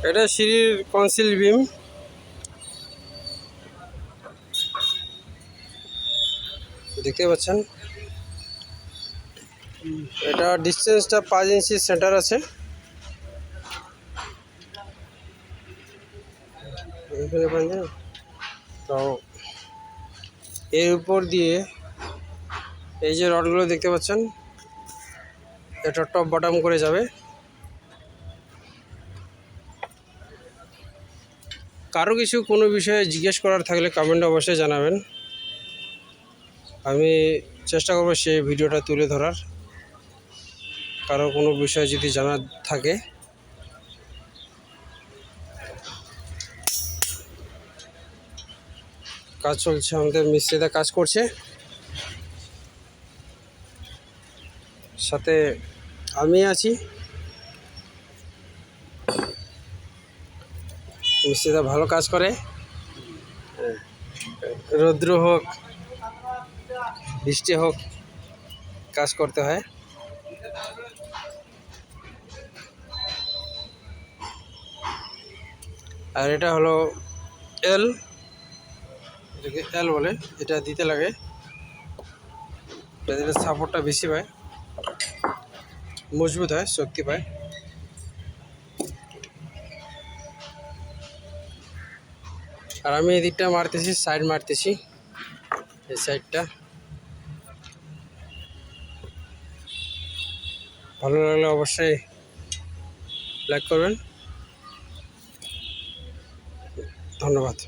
এটা সিঁড়ির কনসিল বিম। দেখতে পাচ্ছেন, এটা ডিস্টেন্সটা 5 ইঞ্চি সেন্টার আছে। তো এর উপর দিয়ে এই যে রডগুলো দেখতে পাচ্ছেন, এটা টপ বটম করে যাবে। কারো কিছু কোনো বিষয়ে জিজ্ঞেস করার থাকলে কমেন্টে অবশ্যই জানাবেন, আমি চেষ্টা করবো সেই ভিডিওটা তুলে ধরার। কারো কোনো বিষয় যদি জানার থাকে। কাজ চলছে, আমাদের মিস্ত্রিরা কাজ করছে, সাথে আমি আছি। মিস্ত্রিরা ভালো কাজ করে, রৌদ্র হোক বৃষ্টি হোক কাজ করতে হয়। আর এটা হলো এল, এটাকে এল বলে। এটা দিতে লাগে, এটা দিলে সাপোর্টটা বেশি পায়, মজবুত হয়, শক্তি পায়। আর আমি এই দিকটা মারতেছি, সাইড মারতেছি, এই সাইডটা। ভালো লাগলে অবশ্যই লাইক করবেন। ধন্যবাদ।